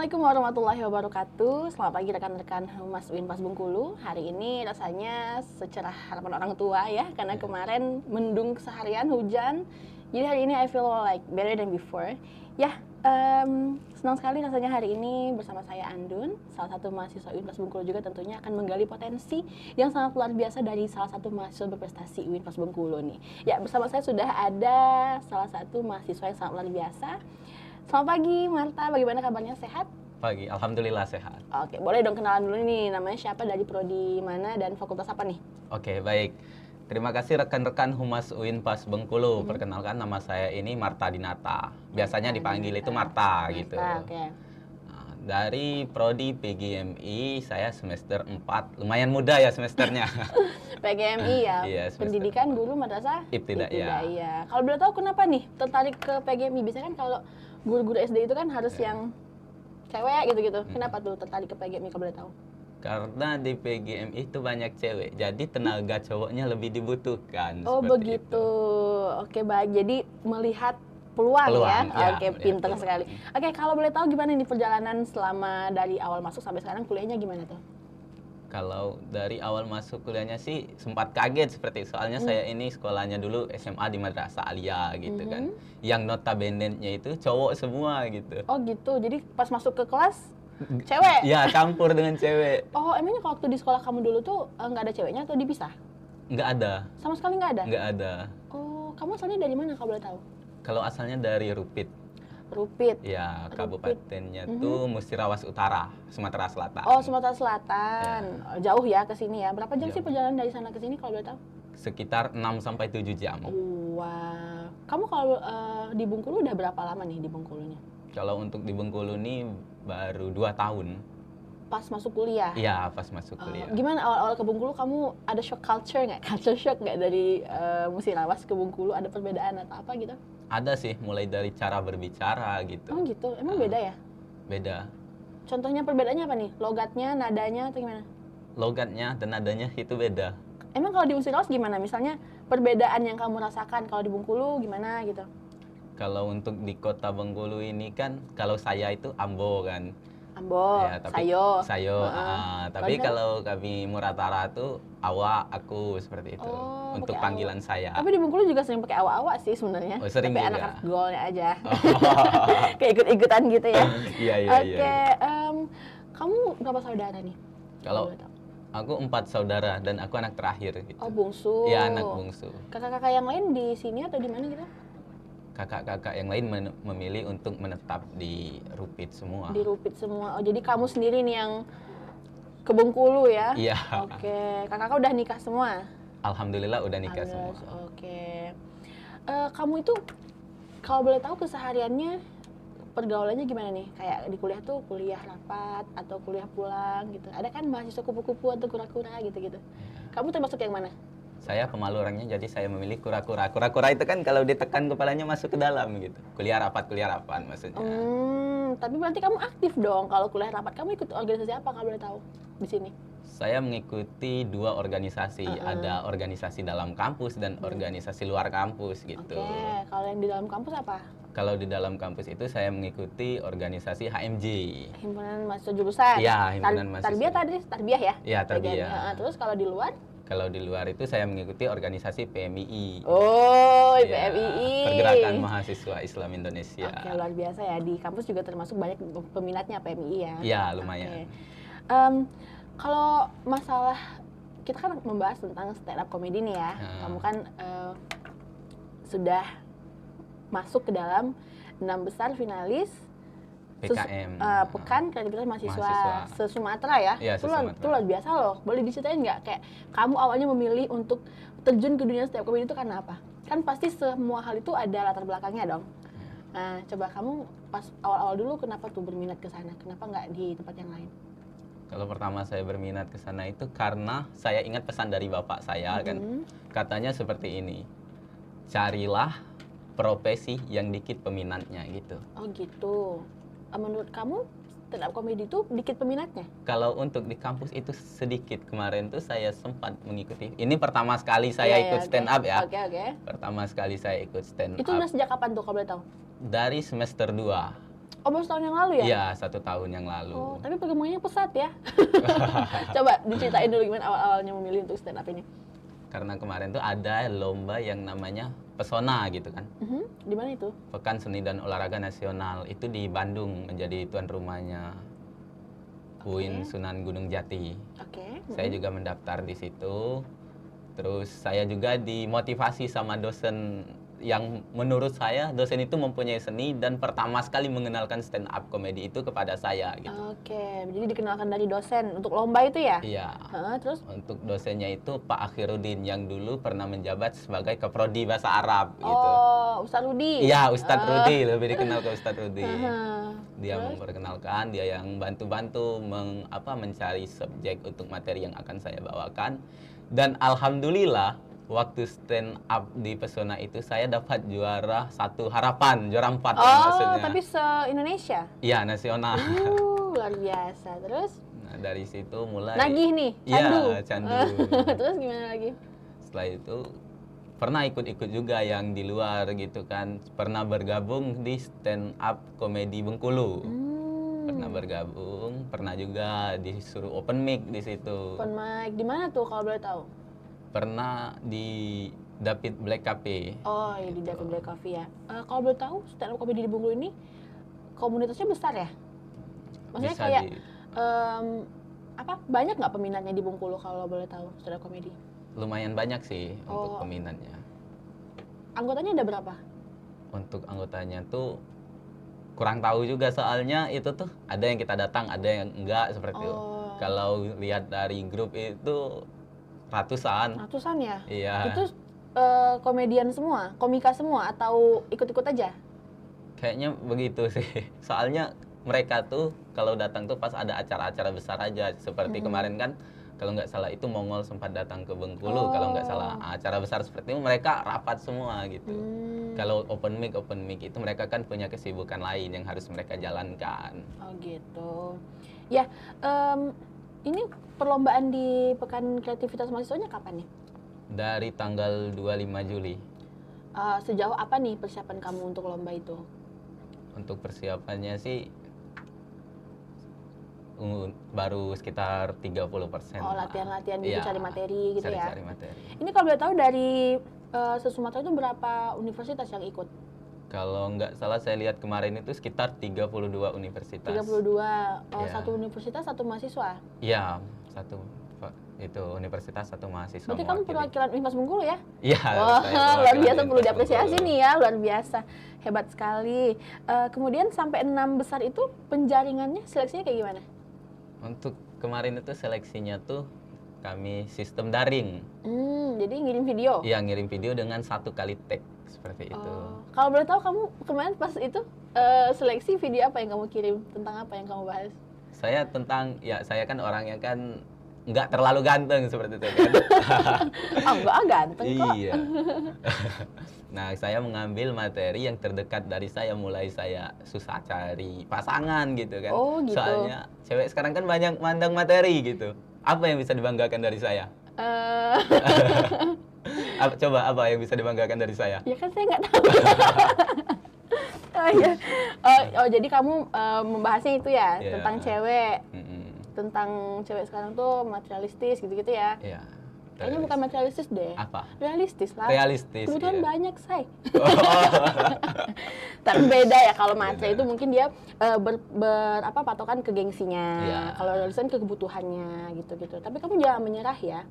Assalamualaikum warahmatullahi wabarakatuh. Selamat pagi rekan-rekan Humas Unpas Bengkulu. Hari ini rasanya secerah harapan orang tua ya, karena kemarin mendung seharian hujan. Jadi hari ini I feel like better than before. Ya, senang sekali rasanya hari ini bersama saya Andun, salah satu mahasiswa Unpas Bengkulu juga tentunya akan menggali potensi yang sangat luar biasa dari salah satu mahasiswa berprestasi Unpas Bengkulu nih. Ya, bersama saya sudah ada salah satu mahasiswa yang sangat luar biasa. Selamat pagi, Marta. Bagaimana kabarnya? Sehat? Pagi, alhamdulillah sehat. Oke, boleh dong kenalan dulu nih. Namanya siapa, dari prodi mana, dan fakultas apa nih? Oke, baik. Terima kasih rekan-rekan Humas Unpas Bengkulu. Perkenalkan, nama saya ini Marta Dinata. Biasanya dipanggil itu Marta gitu. Oke. Nah, dari prodi PGMI, saya semester 4. Lumayan muda ya semesternya. PGMI ya? Iya, semester Pendidikan Guru Madrasah Ibtidaiyah. Kalau boleh tahu kenapa nih tertarik ke PGMI? Biasanya kan kalau guru-guru SD itu kan harus yang cewek gitu-gitu. Kenapa tuh tertarik ke PGMI kalau boleh tahu? Karena di PGMI itu banyak cewek, jadi tenaga cowoknya lebih dibutuhkan. Oh seperti begitu. itu. Oke, baik. Jadi melihat peluang ya. Peluang, ya, Oke, melihat pinter peluang. sekali. Oke, kalau boleh tahu gimana nih perjalanan selama dari awal masuk sampai sekarang, kuliahnya gimana tuh? Kalau dari awal masuk kuliahnya sih sempat kaget seperti itu. Soalnya saya ini sekolahnya dulu SMA di Madrasah Aliyah gitu kan. Yang notabene-nya itu cowok semua gitu. Oh gitu. Jadi pas masuk ke kelas cewek? Ya, campur dengan cewek. Oh, emangnya waktu di sekolah kamu dulu tuh nggak ada ceweknya atau dipisah? Nggak ada, Sama sekali nggak ada? nggak ada. Oh, kamu asalnya dari mana kalau boleh tahu? Kalau asalnya dari Rupit. Rupit. Ya, Rupit. kabupatennya tuh Musirawas Utara, Sumatera Selatan. Oh, Sumatera Selatan. Oh, jauh ya ke sini ya. Berapa jam sih Jauh. perjalanan dari sana ke sini kalau boleh tahu? Sekitar 6 sampai 7 jam. Wah. Kamu kalau di Bengkulu udah berapa lama nih di Bengkulunya? Kalau untuk di Bengkulu ini baru 2 tahun. Pas masuk kuliah? Iya, pas masuk kuliah. Gimana awal-awal ke Bengkulu, kamu ada shock culture nggak? Culture shock nggak dari Musirawas ke Bengkulu? Ada perbedaan atau apa gitu? Ada sih, mulai dari cara berbicara gitu. Oh gitu, emang beda ya? Beda. Contohnya perbedaannya apa nih? Logatnya, nadanya, atau gimana? Logatnya dan nadanya itu beda. Emang kalau di Musirawas gimana? Misalnya perbedaan yang kamu rasakan kalau di Bengkulu gimana gitu? Kalau untuk di kota Bengkulu ini kan, kalau saya itu Ambo kan. Ambo, Ya, sayo. tapi Kalau kalau kami Muratara tuh awa, aku seperti itu. Oh, Untuk pakai panggilan saya. Tapi di Bengkulu juga sering pakai awak-awak sih sebenarnya. Oh, sering Tapi juga. anak-anak golnya aja. Kayak ikut-ikutan gitu ya. Iya, iya, Oke, iya. kamu berapa saudara nih? Kalau boleh tahu. aku 4 saudara dan aku anak terakhir gitu. Oh, bungsu. Ya, anak bungsu. Kakak-kakak yang lain di sini atau di mana gitu? Kakak-kakak yang lain memilih untuk menetap di Rupit semua. Di Rupit semua. Oh, jadi kamu sendiri nih yang ke Bengkulu ya? Iya. Oke, kakak-kakak udah nikah semua? Alhamdulillah udah nikah semua. Oke. Kamu itu kalau boleh tahu kesehariannya, pergaulannya gimana nih? Kayak di kuliah tuh kuliah rapat atau kuliah pulang gitu. Ada kan mahasiswa kupu-kupu atau kura-kura gitu-gitu. Kamu termasuk yang mana? Saya pemalu orangnya, jadi saya memilih kura-kura. Kura-kura itu kan kalau ditekan kepalanya masuk ke dalam gitu. Kuliah rapat maksudnya. Tapi berarti kamu aktif dong kalau kuliah rapat. Kamu ikut organisasi apa kalau boleh tahu di sini? Saya mengikuti 2 organisasi. Ada organisasi dalam kampus dan organisasi luar kampus gitu. Oke, kalau yang di dalam kampus apa? Kalau di dalam kampus itu saya mengikuti organisasi HMJ. Himpunan mahasiswa jurusan? Iya, himpunan mahasiswa. Tarbiyah ya? Iya, tarbiyah. Terus kalau di luar? Kalau di luar itu saya mengikuti organisasi PMII. Oh, Ya, PMII. Pergerakan Mahasiswa Islam Indonesia. Oke, luar biasa ya. Di kampus juga termasuk banyak peminatnya PMII ya? Iya, lumayan. Oke. Kalau masalah, kita kan membahas tentang stand up comedy nih ya. Kamu kan sudah masuk ke dalam 6 besar finalis PKM. Pekan Kreativitas Mahasiswa se-Sumatera ya? Iya, Itu se-Sumatera. luar biasa loh. Boleh diceritain nggak kayak kamu awalnya memilih untuk terjun ke dunia stand up comedy itu karena apa? Kan pasti semua hal itu ada latar belakangnya dong. Nah, coba kamu pas awal-awal dulu kenapa tuh berminat ke sana? Kenapa nggak di tempat yang lain? Kalau pertama saya berminat ke sana itu karena saya ingat pesan dari bapak saya kan. Katanya seperti ini. Carilah profesi yang dikit peminatnya gitu. Oh gitu. Menurut kamu stand up comedy itu dikit peminatnya? Kalau untuk di kampus itu sedikit. Kemarin tuh saya sempat mengikuti. Ini pertama sekali saya Iya, ikut oke. stand up ya. Oke. Pertama sekali saya ikut stand Itu up. udah sejak kapan tuh kalau boleh tahu? Dari semester 2. Oh, baru setahun yang lalu ya? Iya, 1 tahun yang lalu. Oh, tapi perkembangannya pesat ya. Coba diceritain dulu gimana awal-awalnya memilih untuk stand up ini. Karena kemarin tuh ada lomba yang namanya Pesona gitu kan. Di mana itu? Pekan Seni dan Olahraga Nasional itu di Bandung, menjadi tuan rumahnya UIN Sunan Gunung Jati. Oke. Saya juga mendaftar di situ. Terus saya juga dimotivasi sama dosen yang menurut saya dosen itu mempunyai seni dan pertama sekali mengenalkan stand up comedy itu kepada saya gitu. Oke, jadi dikenalkan dari dosen untuk lomba itu ya? Iya. Terus? Untuk dosennya itu Pak Akhiruddin yang dulu pernah menjabat sebagai Keprodi Bahasa Arab gitu. Oh, Ustadz Rudi. Iya, Ustadz Rudi, lebih dikenal ke Ustadz Rudi. Dia Terus? memperkenalkan, dia yang bantu-bantu mencari subjek untuk materi yang akan saya bawakan. Dan alhamdulillah waktu stand up di Pesona itu saya dapat juara 1 harapan, juara 4 maksudnya. Tapi se-Indonesia? Iya, nasional. Luar biasa. Terus? Nah, dari situ mulai Nagih nih, Iya, candu. candu. Terus gimana lagi? Setelah itu pernah ikut-ikut juga yang di luar gitu kan. Pernah bergabung di stand up komedi Bengkulu. Pernah bergabung, pernah juga disuruh open mic di situ. Open mic di mana tuh kalau boleh tahu? Pernah di David Black Cafe. Oh, ya di David Black Coffee ya. Kalau boleh tahu stand up comedy di Bengkulu ini komunitasnya besar ya? Maksudnya Bisa kayak di- banyak nggak peminatnya di Bengkulu kalau boleh tahu stand up comedy? lumayan banyak sih untuk Oh. peminatnya. Anggotanya ada berapa? Untuk anggotanya tuh kurang tahu juga soalnya itu tuh ada yang kita datang, ada yang enggak seperti itu. Oh. Kalau lihat dari grup itu ratusan. Ratusan ya? Iya. Itu komedian semua, komika semua atau ikut-ikut aja? Kayaknya begitu sih. Soalnya mereka tuh kalau datang tuh pas ada acara-acara besar aja. Seperti kemarin kan kalau nggak salah itu Mongol sempat datang ke Bengkulu. Kalau nggak salah acara besar seperti itu mereka rapat semua gitu. Kalau open mic itu mereka kan punya kesibukan lain yang harus mereka jalankan. Oh gitu. Ya, ini perlombaan di Pekan Kreativitas Mahasiswanya kapan nih? Dari tanggal 25 Juli. Sejauh apa nih persiapan kamu untuk lomba itu? Untuk persiapannya sih baru sekitar 30%. Oh, latihan-latihan gitu, Iya, cari materi gitu ya? cari materi. Ini kalau boleh tahu dari se-Sumatera itu berapa universitas yang ikut? Kalau nggak salah saya lihat kemarin itu sekitar 32 universitas. 32. Iya. Satu universitas, satu mahasiswa? Iya, satu itu universitas, satu mahasiswa. Berarti kamu mewakili. perwakilan Univas Bengkulu ya? Iya. Wah, saya luar perwakilan biasa, perlu Univas diapresiasi Bengkulu. nih ya, luar biasa. Hebat sekali. Kemudian sampai 6 besar itu penjaringannya, seleksinya kayak gimana? Untuk kemarin itu seleksinya tuh kami sistem daring. Jadi ngirim video? Iya, ngirim video dengan 1 kali tag seperti itu. Kalau boleh tahu kamu kemarin pas itu seleksi video apa yang kamu kirim? Tentang apa yang kamu bahas? Saya kan orangnya kan nggak terlalu ganteng seperti itu kan. Enggak, ganteng kok. Iya. Nah, saya mengambil materi yang terdekat dari saya, mulai saya susah cari pasangan gitu kan. Oh, gitu. Soalnya cewek sekarang kan banyak mandang materi gitu. Apa yang bisa dibanggakan dari saya? Eh, Coba apa yang bisa dibanggakan dari saya? ya kan saya nggak tahu. Oh, iya. Jadi kamu membahasnya itu ya, Iya. tentang cewek. Mm-mm. Tentang cewek sekarang tuh materialistis gitu-gitu ya. Iya. Kayaknya bukan materialistis deh. Apa? Realistis lah. Realistis. Kebetulan iya. banyak, say. Tapi beda ya, kalau materi itu mungkin dia patokan ke gengsinya. Iya. Kalau realistis kan ke kebutuhannya gitu-gitu. Tapi kamu jangan menyerah ya.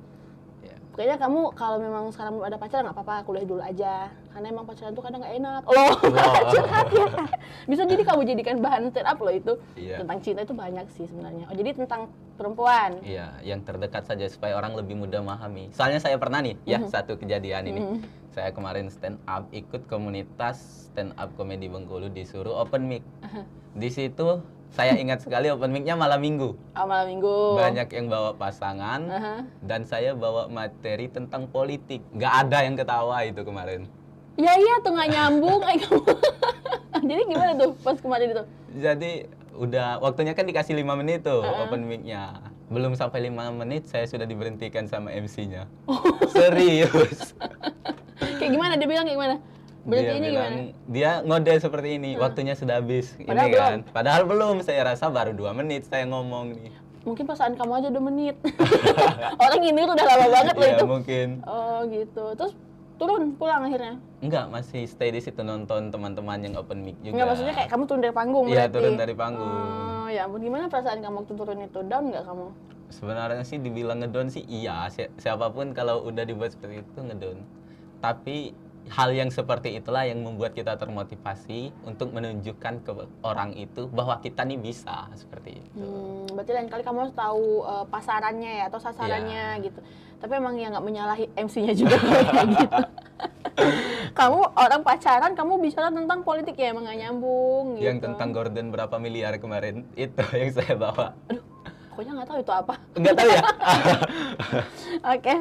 Iya. Kayaknya kamu kalau memang sekarang belum ada pacar nggak apa-apa, kuliah dulu aja. Karena emang pacaran tuh kadang nggak enak. Loh, curhat ya. Bisa jadi kamu jadikan bahan stand up loh itu. Iya. Tentang cinta itu banyak sih sebenarnya. Oh, jadi tentang perempuan. Iya, yang terdekat saja supaya orang lebih mudah memahami. Soalnya saya pernah nih, ya satu kejadian ini. Saya kemarin stand up, ikut komunitas stand up komedi Bengkulu, disuruh open mic. Di situ saya ingat sekali open mic-nya malam minggu. Malam minggu. Banyak yang bawa pasangan dan saya bawa materi tentang politik. Nggak ada yang ketawa itu kemarin. Ya iya tuh nggak nyambung kamu. Jadi gimana tuh pas kemarin itu? Jadi udah waktunya kan dikasih 5 menit tuh open mic-nya. Belum sampai 5 menit saya sudah diberhentikan sama MC-nya. Serius. Kayak gimana? Dia bilang kayak gimana? Berarti Dia ini bilang, gimana? dia ngode seperti ini, waktunya sudah habis. Padahal Ini kan. Padahal belum, saya rasa baru 2 menit saya ngomong nih. Mungkin perasaan kamu aja 2 menit. Orang ini udah lama banget loh Iya, itu. mungkin. Oh gitu. Terus turun pulang akhirnya? Enggak, masih stay di situ nonton teman-teman yang open mic juga. Enggak, maksudnya kayak kamu turun dari panggung Iya, berarti? turun dari panggung. Oh ya ampun, gimana perasaan kamu waktu turun itu? Down nggak kamu? Sebenarnya sih dibilang ngedon sih iya, siapapun kalau udah dibuat seperti itu ngedon. Tapi hal yang seperti itulah yang membuat kita termotivasi untuk menunjukkan ke orang itu bahwa kita nih bisa seperti itu. Berarti lain kali kamu harus tahu pasarannya ya atau sasarannya gitu. Tapi emang ya nggak menyalahi MC-nya juga kalau kayak gitu. Kamu orang pacaran, kamu bicara tentang politik ya emang nggak nyambung gitu. Yang tentang Gordon berapa miliar kemarin itu yang saya bawa. Aduh, pokoknya nggak tahu itu apa. Enggak tahu ya? Oke.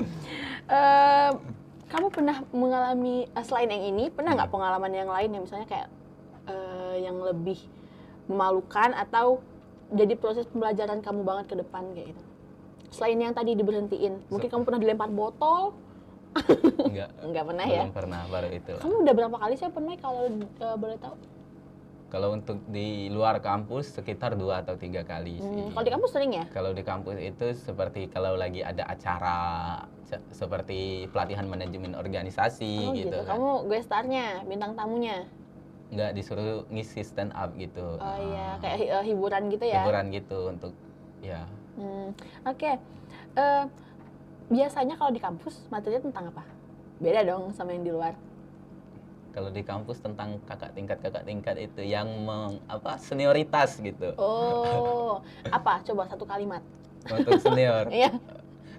Kamu pernah mengalami selain yang ini, pernah nggak pengalaman yang lain yang misalnya kayak yang lebih memalukan atau jadi proses pembelajaran kamu banget ke depan kayak gitu? Selain yang tadi diberhentiin, mungkin kamu pernah dilempar botol? Enggak pernah ya? Belum pernah, baru itu. Kamu udah berapa kali sih pernah kalau boleh tahu? Kalau untuk di luar kampus sekitar 2 atau 3 kali sih. Kalau di kampus sering ya? Kalau di kampus itu seperti kalau lagi ada acara seperti pelatihan manajemen organisasi Oh gitu gitu. kan. Kamu guest star-nya, bintang tamunya? Nggak disuruh ngisi stand up gitu. Oh iya, kayak hiburan gitu ya? Hiburan gitu untuk ya. Oke. Biasanya kalau di kampus materinya tentang apa? Beda dong sama yang di luar. Kalau di kampus tentang kakak tingkat itu yang senioritas gitu. Oh, apa? Coba satu kalimat. Untuk senior. Iya.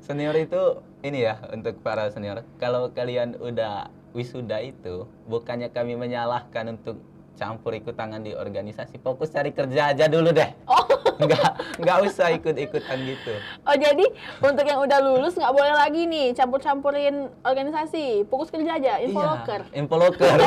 Senior itu ini ya untuk para senior. Kalau kalian udah wisuda itu, bukannya kami menyalahkan untuk campur ikut tangan di organisasi, fokus cari kerja aja dulu deh. Oh. Nggak usah ikut-ikutan gitu. Oh jadi untuk yang udah lulus nggak boleh lagi nih campur-campurin organisasi, fokus kerja aja, info locker. Info locker.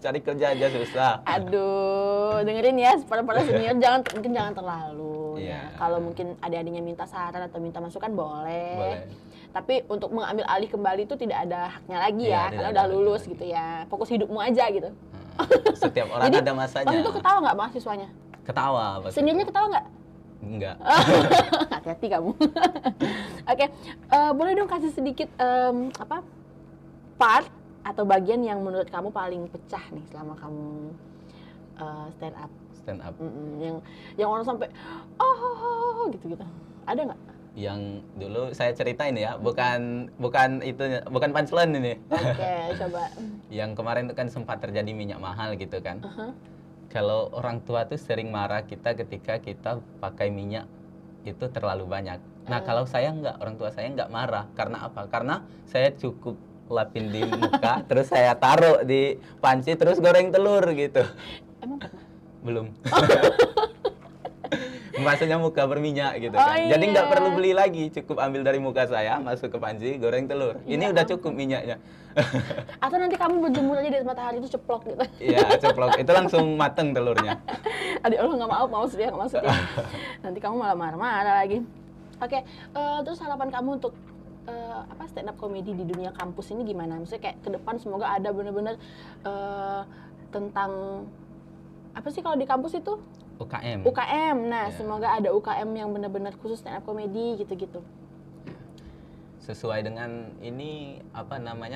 Cari kerja aja susah. Aduh, dengerin ya para senior mungkin jangan terlalu. Iya. Ya. Kalau mungkin adik-adiknya minta saran atau minta masukan boleh. Boleh. Tapi untuk mengambil alih kembali itu tidak ada haknya lagi Iya, ya, tidak karena ada udah lulus lagi. gitu ya. Fokus hidupmu aja gitu. Setiap orang Jadi, ada masanya. waktu itu ketawa nggak mahasiswanya? Ketawa. pas Seniornya itu. ketawa nggak? Enggak. Hati-hati kamu. Oke, boleh dong kasih sedikit part atau bagian yang menurut kamu paling pecah nih selama kamu stand up. Stand up. Yang orang sampai gitu-gitu. Ada nggak? Yang dulu saya ceritain ya, bukan punchline ini. Oke, coba. Yang kemarin itu kan sempat terjadi minyak mahal gitu kan. Kalau orang tua tuh sering marah kita ketika kita pakai minyak itu terlalu banyak. Nah kalau saya nggak, orang tua saya nggak marah. Karena apa? Karena saya cukup lapin di muka, terus saya taruh di panci, terus goreng telur gitu. Emang pernah? Belum. Maksudnya muka berminyak gitu Oh, kan. Jadi nggak iya. perlu beli lagi, cukup ambil dari muka saya, masuk ke panci, goreng telur. Ini udah cukup minyaknya. Atau nanti kamu berjemur aja di matahari itu ceplok gitu. Iya, ceplok. Itu langsung mateng telurnya. Adik Allah nggak mau dia nggak maksudnya. Nanti kamu malah marah-marah lagi. Oke, terus harapan kamu untuk stand up comedy di dunia kampus ini gimana? Maksudnya kayak ke depan semoga ada bener-bener tentang apa sih kalau di kampus itu? UKM. UKM. Nah, Ya. semoga ada UKM yang benar-benar khusus stand up comedy gitu-gitu. Sesuai dengan ini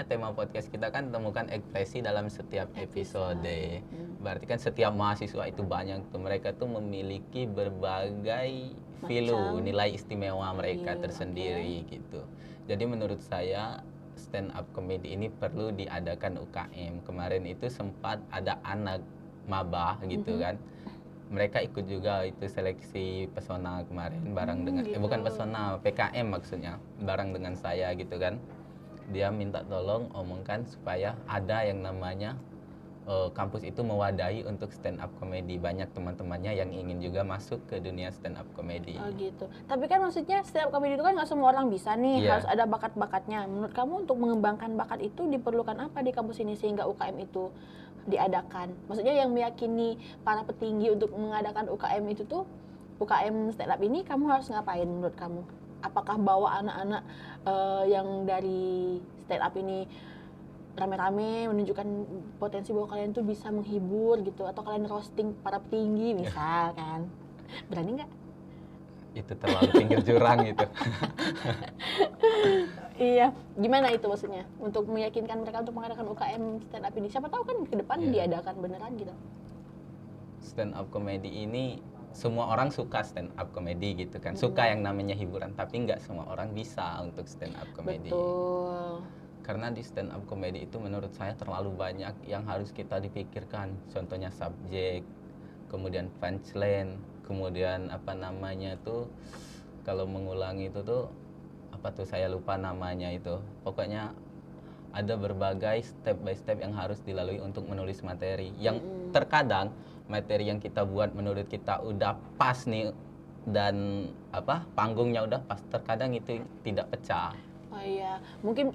tema podcast kita kan temukan ekspresi dalam setiap episode. Berarti kan setiap mahasiswa itu banyak tuh, mereka tuh memiliki berbagai value, nilai istimewa mereka tersendiri gitu. Jadi menurut saya stand up comedy ini perlu diadakan UKM. Kemarin itu sempat ada anak maba gitu kan. Mereka ikut juga itu seleksi pesona kemarin bareng dengan gitu. bukan pesona, PKM maksudnya, bareng dengan saya gitu kan. Dia minta tolong omongkan supaya ada yang namanya kampus itu mewadahi untuk stand up comedy. Banyak teman-temannya yang ingin juga masuk ke dunia stand up comedy. Oh gitu. Tapi kan maksudnya stand up comedy itu kan nggak semua orang bisa nih, Iya. harus ada bakat-bakatnya. Menurut kamu untuk mengembangkan bakat itu diperlukan apa di kampus ini sehingga UKM itu diadakan? Maksudnya yang meyakini para petinggi untuk mengadakan UKM itu tuh, UKM stand up ini kamu harus ngapain menurut kamu? Apakah bawa anak-anak yang dari stand up ini rame-rame menunjukkan potensi bahwa kalian tuh bisa menghibur gitu, atau kalian roasting para petinggi misal kan. Berani nggak? Itu terlalu pinggir jurang itu. Iya, gimana itu maksudnya? Untuk meyakinkan mereka untuk mengadakan UKM stand up ini. Siapa tahu kan ke depan diadakan beneran gitu. Stand up comedy ini semua orang suka stand up comedy gitu kan. Suka yang namanya hiburan, tapi nggak semua orang bisa untuk stand up comedy. Betul. Karena di stand up comedy itu menurut saya terlalu banyak yang harus kita dipikirkan. Contohnya subjek, kemudian punchline, kemudian apa namanya tuh kalau mengulangi itu tuh apa tuh saya lupa namanya itu. Pokoknya ada berbagai step by step yang harus dilalui untuk menulis materi. Yang terkadang materi yang kita buat menurut kita udah pas nih dan apa panggungnya udah pas, terkadang itu tidak pecah. Oh iya, mungkin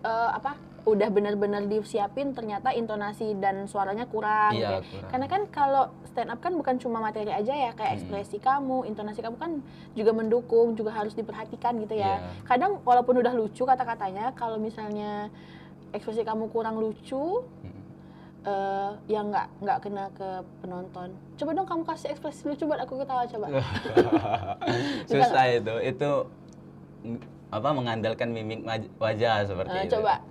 udah benar-benar disiapin ternyata intonasi dan suaranya kurang. Iya, gitu. kurang. Karena kan kalau stand up kan bukan cuma materi aja ya, kayak ekspresi kamu, intonasi kamu kan juga mendukung, juga harus diperhatikan gitu ya. Iya. Kadang walaupun udah lucu kata-katanya, kalau misalnya ekspresi kamu kurang lucu, ya nggak kena ke penonton. Coba dong kamu kasih ekspresi lucu buat aku ketawa coba. Susah itu apa mengandalkan mimik wajah seperti itu. Coba.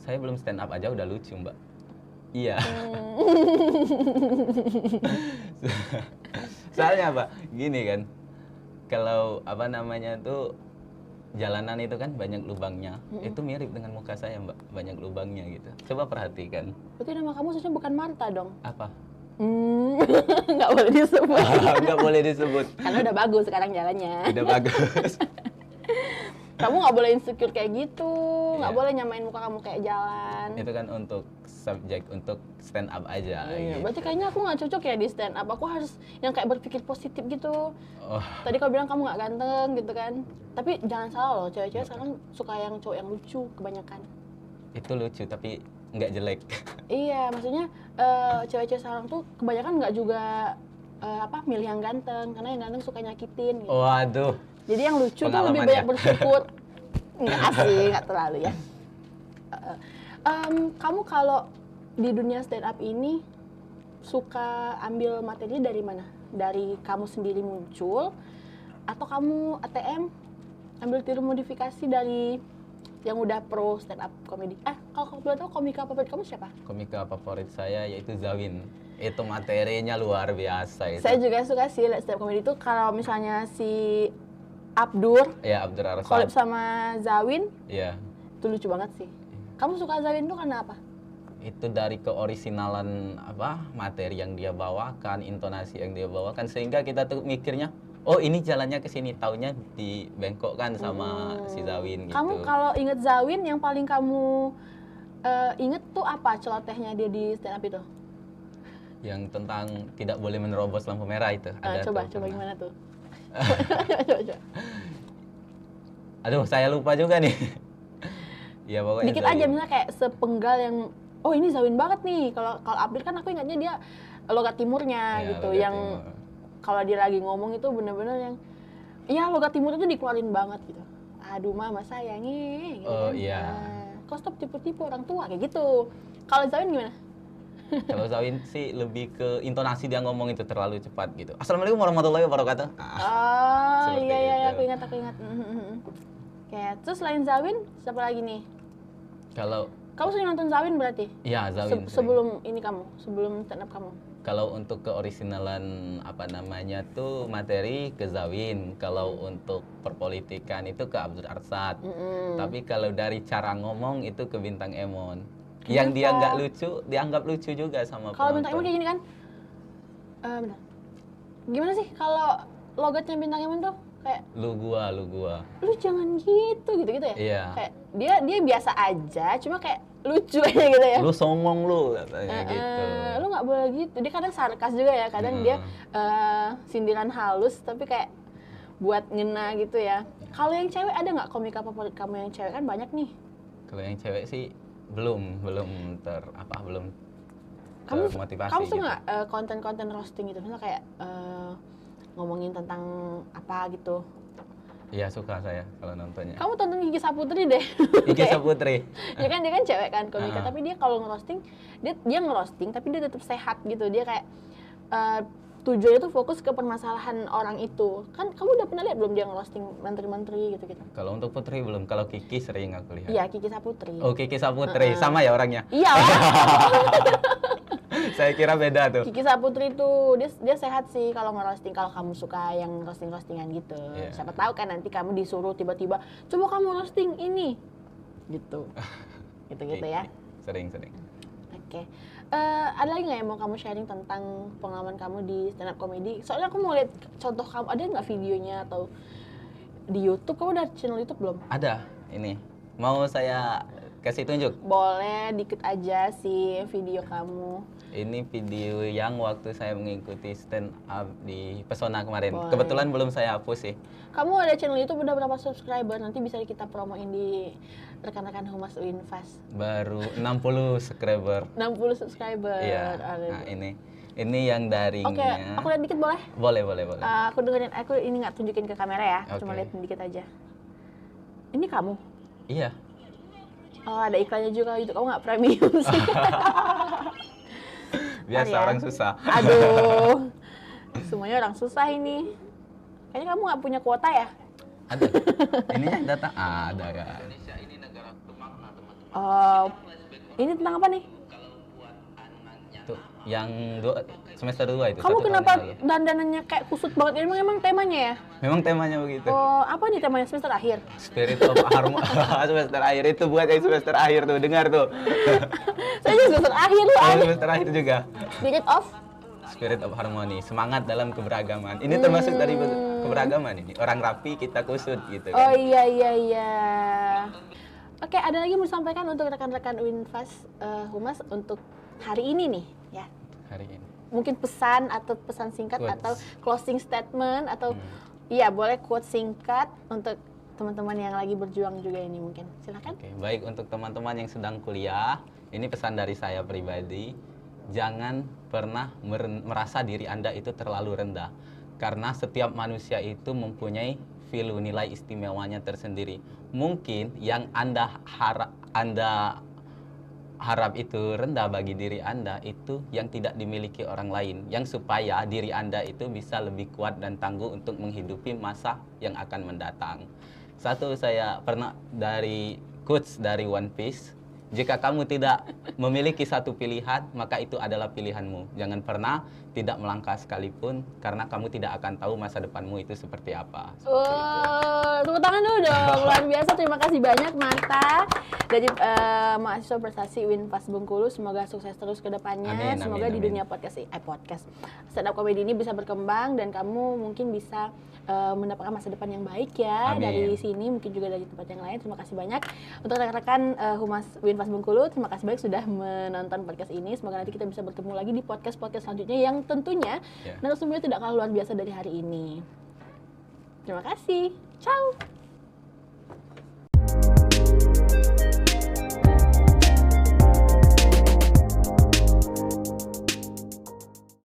Saya belum stand up aja udah lucu, Mbak. Iya. Soalnya apa? Gini kan. Kalau apa namanya tuh jalanan itu kan banyak lubangnya. Itu mirip dengan muka saya, Mbak. Banyak lubangnya gitu. Coba perhatikan. Berarti nama kamu sebenarnya bukan Marta dong? Apa? Nggak boleh disebut. Nggak boleh disebut. Karena udah bagus sekarang jalannya. Udah bagus. Kamu nggak boleh insecure kayak gitu, nggak boleh nyamain muka kamu kayak jalan. Itu kan untuk subjek, untuk stand up aja. Iya, gitu. berarti kayaknya aku nggak cocok ya di stand up. Aku harus yang kayak berpikir positif gitu. Oh, Tadi kau bilang kamu nggak ganteng gitu kan. Tapi jangan salah loh, cewek-cewek sekarang suka yang cowok yang lucu kebanyakan. itu lucu tapi nggak jelek. Iya, maksudnya cewek-cewek sekarang tuh kebanyakan nggak juga milih yang ganteng, karena yang ganteng suka nyakitin. Gitu. Waduh. Jadi yang lucu tuh lebih Pengalaman banyak ya? bersyukur. Nggak sih, nggak terlalu ya. Kamu kalau di dunia stand up ini suka ambil materi dari mana? Dari kamu sendiri muncul, atau kamu ATM ambil tiru modifikasi dari yang udah pro stand up comedy? Kalau kamu boleh tahu komika favorit kamu siapa? Komika favorit saya yaitu Zawin. Itu materinya luar biasa itu. Saya juga suka sih lihat stand up comedy itu. Kalau misalnya si Abdur Ya, Abdur Arsad. collab sama Zawin, Ya. itu lucu banget sih. Kamu suka Zawin tuh karena apa? Itu dari keorisinalan apa materi yang dia bawakan, intonasi yang dia bawakan sehingga kita tuh mikirnya, oh ini jalannya ke sini, taunya dibengkokkan sama si Zawin gitu. Kamu kalau inget Zawin yang paling kamu inget tuh apa celotehnya dia di stand up itu? Yang tentang tidak boleh menerobos lampu merah itu. Coba tuh, pernah. gimana tuh? Coba. Aduh, saya lupa juga nih. Ya pokoknya Dikit Zawin. aja misalnya kayak sepenggal yang oh ini Zawin banget nih. Kalau Abdul kan aku ingatnya dia logat timurnya Ya, gitu, logat yang timur. kalau dia lagi ngomong itu bener-bener yang iya logat timur itu dikeluarin banget gitu. Aduh mama sayangi gitu Oh, kan. iya. Kok stop tipu-tipu orang tua kayak gitu. Kalau Zawin gimana? Kalau Zawin sih lebih ke intonasi dia ngomong itu terlalu cepat gitu. Assalamualaikum warahmatullahi wabarakatuh. Oh seperti iya itu. aku ingat. Oke, terus selain Zawin siapa lagi nih? Kalau Kamu sering nonton Zawin berarti? ya Zawin. sering. Sebelum ini kamu, sebelum stand up kamu? Kalau untuk keorisinalan apa namanya tuh materi ke Zawin. Kalau untuk perpolitikan itu ke Abdur Arsad. Tapi kalau dari cara ngomong itu ke Bintang Emon. Yang dia nggak lucu, dianggap lucu juga sama Kalau Bintang Emon penonton. kayak gini kan? Bentar. Gimana sih kalau logatnya Bintang Emon tuh kayak Lu gua. lu jangan gitu ya? Iya. Kayak dia biasa aja, cuma kayak lucu aja gitu ya. Lu songong lu katanya gitu. Lu nggak boleh gitu. Dia kadang sarkas juga ya, kadang dia sindiran halus tapi kayak buat ngena gitu ya. Kalau yang cewek ada nggak komika favorit kamu yang cewek kan banyak nih? Kalau yang cewek sih belum termotivasi. Kamu suka gitu. nggak konten-konten roasting gitu, misalnya kayak ngomongin tentang apa gitu, Iya, suka saya kalau nontonnya. Kamu tonton Kiki Saputri deh. Iki Saputri. Ya kan dia kan cewek kan komika, Ah. tapi dia kalau ngerosting dia ngerosting tapi dia tetap sehat gitu. Dia kayak tujuannya tuh fokus ke permasalahan orang itu. Kan kamu udah pernah lihat belum dia ngerosting menteri-menteri gitu-gitu? Kalau untuk Putri belum, kalau Kiki sering aku lihat. Iya, Kiki Saputri. Oh, Kiki Saputri, sama ya orangnya? Iya lah. Saya kira beda tuh. Kiki Saputri tuh dia sehat sih kalau ngerosting, kalau kamu suka yang roasting-roastingan gitu. Iya. Siapa tahu kan nanti kamu disuruh tiba-tiba coba kamu roasting ini gitu. Gitu-gitu ya. Sering. Oke. Ada lagi nggak yang mau kamu sharing tentang pengalaman kamu di stand up comedy? Soalnya aku mau lihat contoh kamu, ada nggak videonya atau di YouTube? Kamu udah channel YouTube belum? Ada, ini. Mau saya kasih tunjuk? Boleh dikit aja sih video kamu. Ini video yang waktu saya mengikuti stand up di Pesona kemarin. Boleh. Kebetulan belum saya hapus sih. Kamu ada channel YouTube udah berapa subscriber? Nanti bisa kita promoin di rekan-rekan Humas Winfast. Baru 60 subscriber. 60 subscriber. Iya. Nah, ini yang daringnya. Oke, aku lihat dikit boleh? Boleh. Aku dengerin, aku ini nggak tunjukin ke kamera ya, cuma Oke. lihat dikit aja. Ini kamu? Iya. Oh, ada iklannya juga YouTube. Kamu nggak premium sih? Biasa Bentar ya. orang susah. Aduh, semuanya orang susah ini. Kayaknya kamu nggak punya kuota ya? Ada. Ininya data ada kan. Oh, ini tentang apa nih? Tuh, yang semester 2 itu. Kamu 1 tahun kenapa yang lalu. dandanannya kayak kusut banget? Emang temanya ya? Memang temanya begitu. Oh, apa nih temanya semester akhir? Spirit of Harmony. Semester akhir itu buat yang semester akhir tuh, dengar tuh. Saya juga semester akhir loh. Yang semester akhir juga. Spirit of Spirit of Harmony, semangat dalam keberagaman. Ini termasuk dari keberagaman ini. Orang rapi kita kusut gitu Oh kan. iya. Oke, ada lagi yang mau disampaikan untuk rekan-rekan Winfast Humas untuk hari ini nih, ya. Hari ini. Mungkin pesan atau pesan singkat Quotes. atau closing statement atau iya boleh quote singkat untuk teman-teman yang lagi berjuang juga ini mungkin. Silakan. Oke, baik untuk teman-teman yang sedang kuliah, ini pesan dari saya pribadi. Jangan pernah merasa diri Anda itu terlalu rendah. Karena setiap manusia itu mempunyai value, nilai istimewanya tersendiri. Mungkin yang Anda harap itu rendah bagi diri Anda itu yang tidak dimiliki orang lain. Yang supaya diri Anda itu bisa lebih kuat dan tangguh untuk menghidupi masa yang akan mendatang. Satu, saya pernah dari quotes dari One Piece. Jika kamu tidak memiliki satu pilihan, maka itu adalah pilihanmu. Jangan pernah tidak melangkah sekalipun, karena kamu tidak akan tahu masa depanmu itu seperti apa. Tepuk tangan dulu dong, luar biasa. Terima kasih banyak Marta dari mahasiswa prestasi Winfast Bengkulu. Semoga sukses terus ke depannya. Amin, Semoga amin, di amin. dunia podcast stand up comedy ini bisa berkembang dan kamu mungkin bisa mendapatkan masa depan yang baik ya. Amin. Dari sini, mungkin juga dari tempat yang lain. Terima kasih banyak untuk rekan-rekan Humas Winfast Bengkulu. Terima kasih banyak sudah menonton podcast ini. Semoga nanti kita bisa bertemu lagi di podcast-podcast selanjutnya yang tentunya narasumbernya tidak kalah luar biasa dari hari ini. Terima kasih. Ciao.